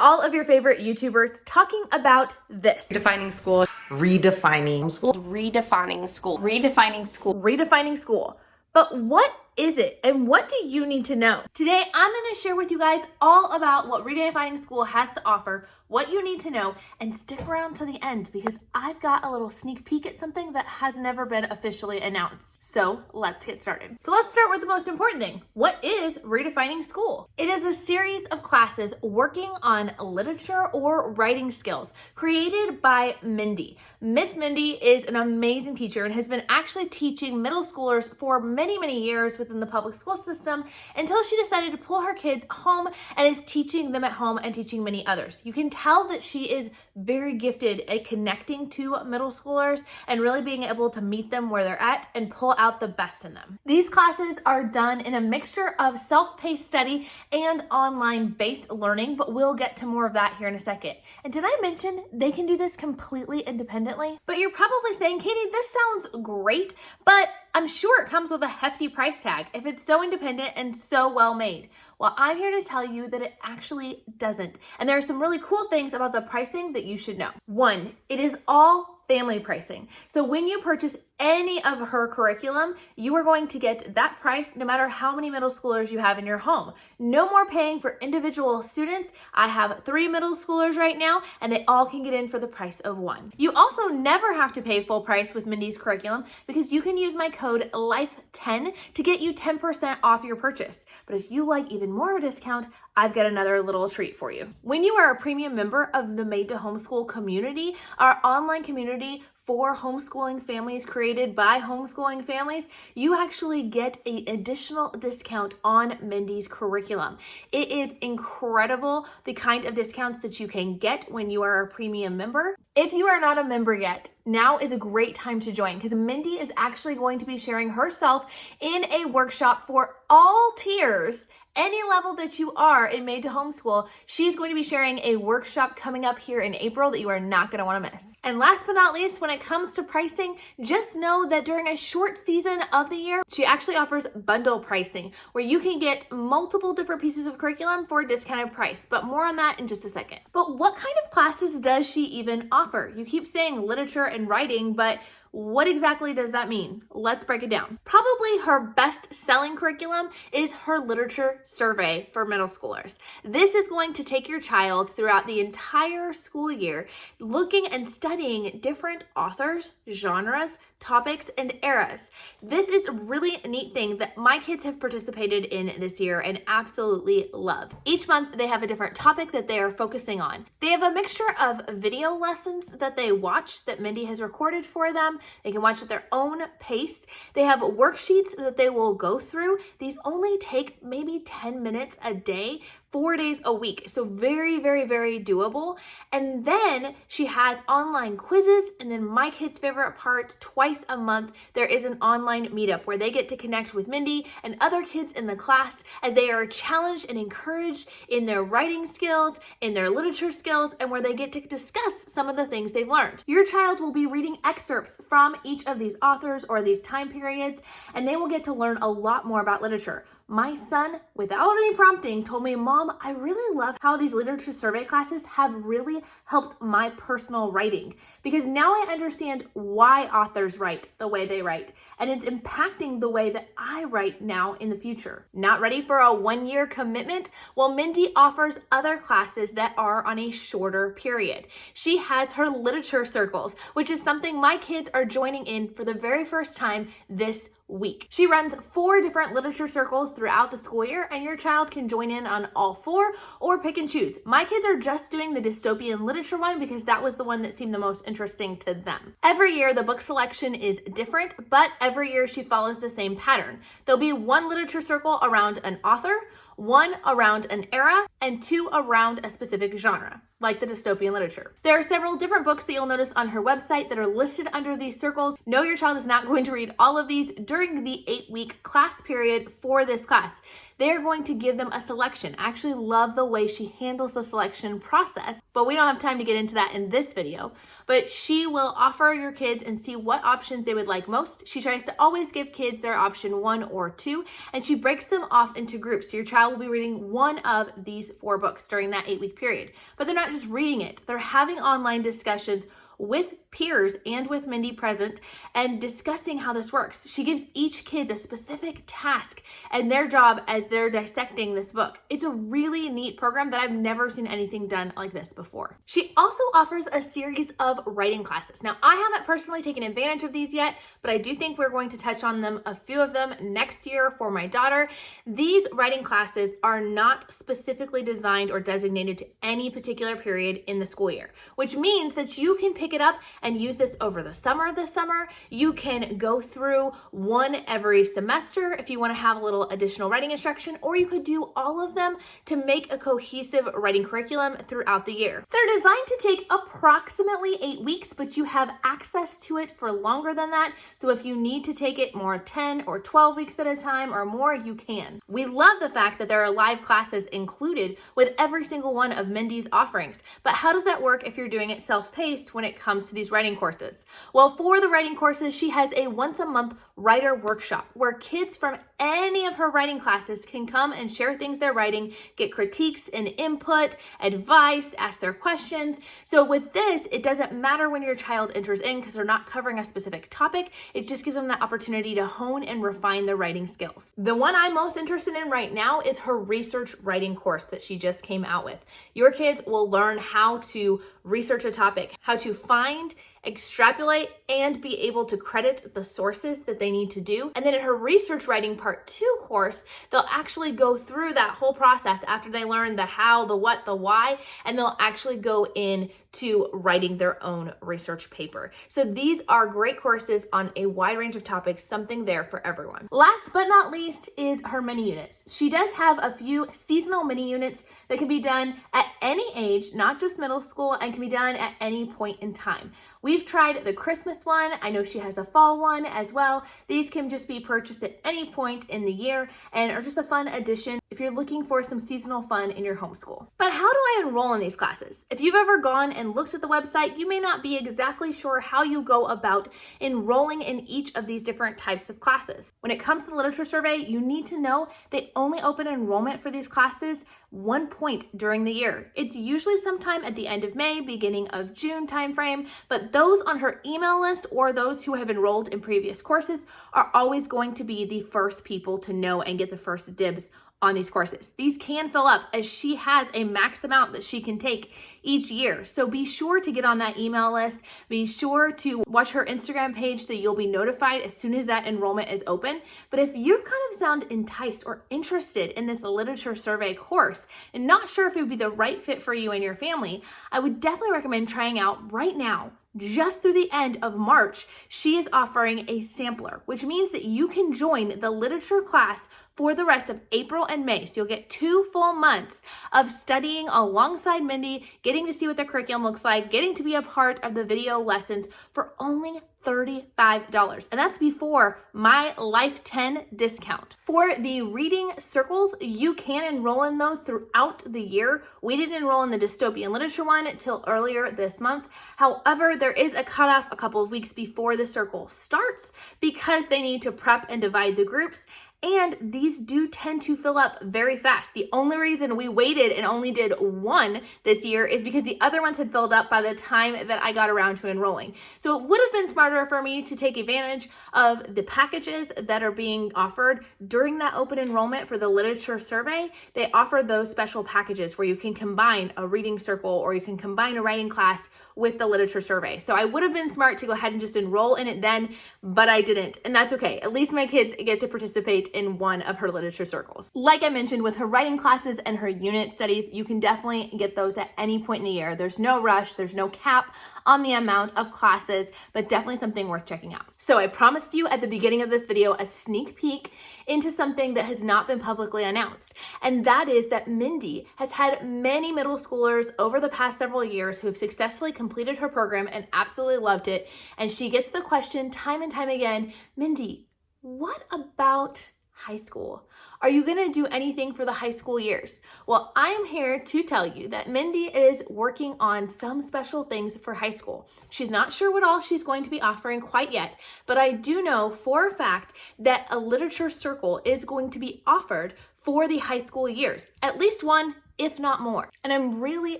all of your favorite YouTubers talking about this. Redefining school. Redefining school. Redefining school. Redefining school. Redefining school. But what is it and what do you need to know? Today, I'm going to share with you guys all about what Redefining School has to offer, what you need to know, and stick around to the end because I've got a little sneak peek at something that has never been officially announced. So let's get started. So let's start with the most important thing. What is Redefining School? It is a series of classes working on literature or writing skills created by Mindy. Miss Mindy is an amazing teacher and has been actually teaching middle schoolers for many years within the public school system until she decided to pull her kids home and is teaching them at home and teaching many others. You can tell that she is very gifted at connecting to middle schoolers and really being able to meet them where they're at and pull out the best in them. These classes are done in a mixture of self-paced study and online-based learning, but we'll get to more of that here in a second. And did I mention they can do this completely independently? But you're probably saying, Katie, this sounds great, but I'm sure it comes with a hefty price tag if it's so independent and so well made. Well, I'm here to tell you that it actually doesn't. And there are some really cool things about the pricing that you should know. One, it is all family pricing. So when you purchase any of her curriculum, you are going to get that price no matter how many middle schoolers you have in your home. No more paying for individual students. I have 3 middle schoolers right now, and they all can get in for the price of 1. You also never have to pay full price with Mindy's curriculum because you can use my code LIFE10 to get you 10% off your purchase. But if you like even more of a discount, I've got another little treat for you. When you are a premium member of the Made to Homeschool community, our online community for homeschooling families created by homeschooling families, you actually get an additional discount on Mindy's curriculum. It is incredible the kind of discounts that you can get when you are a premium member. If you are not a member yet, now is a great time to join because Mindy is actually going to be sharing herself in a workshop for all tiers. Any level that you are in Made to Homeschool, she's going to be sharing a workshop coming up here in April that you are not going to want to miss. And last but not least, when it comes to pricing, just know that during a short season of the year, she actually offers bundle pricing where you can get multiple different pieces of curriculum for a discounted price. But more on that in just a second. But what kind of classes does she even offer? You keep saying literature and writing, but what exactly does that mean? Let's break it down. Probably her best-selling curriculum is her literature survey for middle schoolers. This is going to take your child throughout the entire school year looking and studying different authors, genres, topics, and eras. This is a really neat thing that my kids have participated in this year and absolutely love. Each month they have a different topic that they are focusing on. They have a mixture of video lessons that they watch that Mindy has recorded for them. They can watch at their own pace. They have worksheets that they will go through. These only take maybe 10 minutes a day, 4 days a week. So very doable. And then she has online quizzes. And then my kids' favorite part, twice a month, there is an online meetup where they get to connect with Mindy and other kids in the class as they are challenged and encouraged in their writing skills, in their literature skills, and where they get to discuss some of the things they've learned. Your child will be reading excerpts from each of these authors or these time periods, and they will get to learn a lot more about literature. My son, without any prompting, told me, Mom, I really love how these literature survey classes have really helped my personal writing because now I understand why authors write the way they write, and it's impacting the way that I write now in the future. Not ready for a 1-year commitment? Well, Mindy offers other classes that are on a shorter period. She has her literature circles, which is something my kids are joining in for the very first time this week. She runs 4 different literature circles throughout the school year, and your child can join in on all 4 or pick and choose. My kids are just doing the dystopian literature one because that was the one that seemed the most interesting to them. Every year, the book selection is different, but every year she follows the same pattern. There'll be 1 literature circle around an author, 1 around an era, and 2 around a specific genre. like the dystopian literature. There are several different books that you'll notice on her website that are listed under these circles. No, your child is not going to read all of these during the 8-week class period for this class. They're going to give them a selection. I actually love the way she handles the selection process, but we don't have time to get into that in this video. But she will offer your kids and see what options they would like most. She tries to always give kids their option 1 or 2, and she breaks them off into groups. So your child will be reading one of these 4 books during that 8-week period. But they're not just reading it. They're having online discussions with peers and with Mindy present and discussing how this works. She gives each kid a specific task and their job as they're dissecting this book. It's a really neat program that I've never seen anything done like this before. She also offers a series of writing classes. Now, I haven't personally taken advantage of these yet, but I do think we're going to touch on them, a few of them next year for my daughter. These writing classes are not specifically designed or designated to any particular period in the school year, which means that you can pick it up and use this over the summer this summer. You can go through one every semester if you want to have a little additional writing instruction, or you could do all of them to make a cohesive writing curriculum throughout the year. They're designed to take approximately 8 weeks, but you have access to it for longer than that. So if you need to take it more 10 or 12 weeks at a time or more, you can. We love the fact that there are live classes included with every single one of Mindy's offerings. But how does that work if you're doing it self-paced when it comes to these writing courses? Well, for the writing courses, she has a once-a-month writer workshop where kids from any of her writing classes can come and share things they're writing, get critiques and input, advice, ask their questions. So with this, it doesn't matter when your child enters in because they're not covering a specific topic. It just gives them that opportunity to hone and refine their writing skills. The one I'm most interested in right now is her research writing course that she just came out with. Your kids will learn how to research a topic, how to find, extrapolate, and be able to credit the sources that they need to do. And then in her research writing part 2 course, they'll actually go through that whole process after they learn the how, the what, the why, and they'll actually go into writing their own research paper. So these are great courses on a wide range of topics, something there for everyone. Last but not least is her mini units. She does have a few seasonal mini units that can be done at any age, not just middle school, and can be done at any point in time. We've tried the Christmas one. I know she has a fall one as well. These can just be purchased at any point in the year and are just a fun addition if you're looking for some seasonal fun in your homeschool. But how do I enroll in these classes? If you've ever gone and looked at the website, you may not be exactly sure how you go about enrolling in each of these different types of classes. When it comes to the literature survey, you need to know they only open enrollment for these classes one point during the year. It's usually sometime at the end of May, beginning of June timeframe, but those on her email list or those who have enrolled in previous courses are always going to be the first people to know and get the first dibs on these courses. These can fill up as she has a max amount that she can take each year. So be sure to get on that email list. Be sure to watch her Instagram page so you'll be notified as soon as that enrollment is open. But if you kind of sound enticed or interested in this literature survey course and not sure if it would be the right fit for you and your family, I would definitely recommend trying out right now. Just through the end of March, she is offering a sampler, which means that you can join the literature class for the rest of April and May. So you'll get 2 full months of studying alongside Mindy, getting to see what the curriculum looks like, getting to be a part of the video lessons for only $35. And that's before my Life 10 discount. For the reading circles, you can enroll in those throughout the year. We didn't enroll in the dystopian literature one until earlier this month. However, there is a cutoff a couple of weeks before the circle starts because they need to prep and divide the groups. And these do tend to fill up very fast. The only reason we waited and only did one this year is because the other ones had filled up by the time that I got around to enrolling. So it would have been smarter for me to take advantage of the packages that are being offered during that open enrollment for the literature survey. They offer those special packages where you can combine a reading circle or you can combine a writing class with the literature survey. So I would have been smart to go ahead and just enroll in it then, but I didn't. And that's okay. At least my kids get to participate in one of her literature circles. Like I mentioned, with her writing classes and her unit studies, you can definitely get those at any point in the year. There's no rush, there's no cap on the amount of classes, but definitely something worth checking out. So I promised you at the beginning of this video a sneak peek into something that has not been publicly announced. And that is that Mindy has had many middle schoolers over the past several years who have successfully completed her program and absolutely loved it. And she gets the question time and time again, Mindy, what about high school? Are you going to do anything for the high school years? Well, I am here to tell you that Mindy is working on some special things for high school. She's not sure what all she's going to be offering quite yet, but I do know for a fact that a literature circle is going to be offered for the high school years, at least one, if not more. And I'm really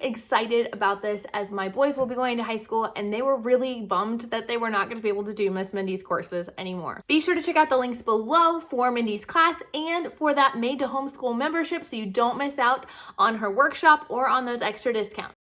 excited about this as my boys will be going to high school and they were really bummed that they were not going to be able to do Miss Mindy's courses anymore. Be sure to check out the links below for Mindy's class and for that Made to Homeschool membership so you don't miss out on her workshop or on those extra discounts.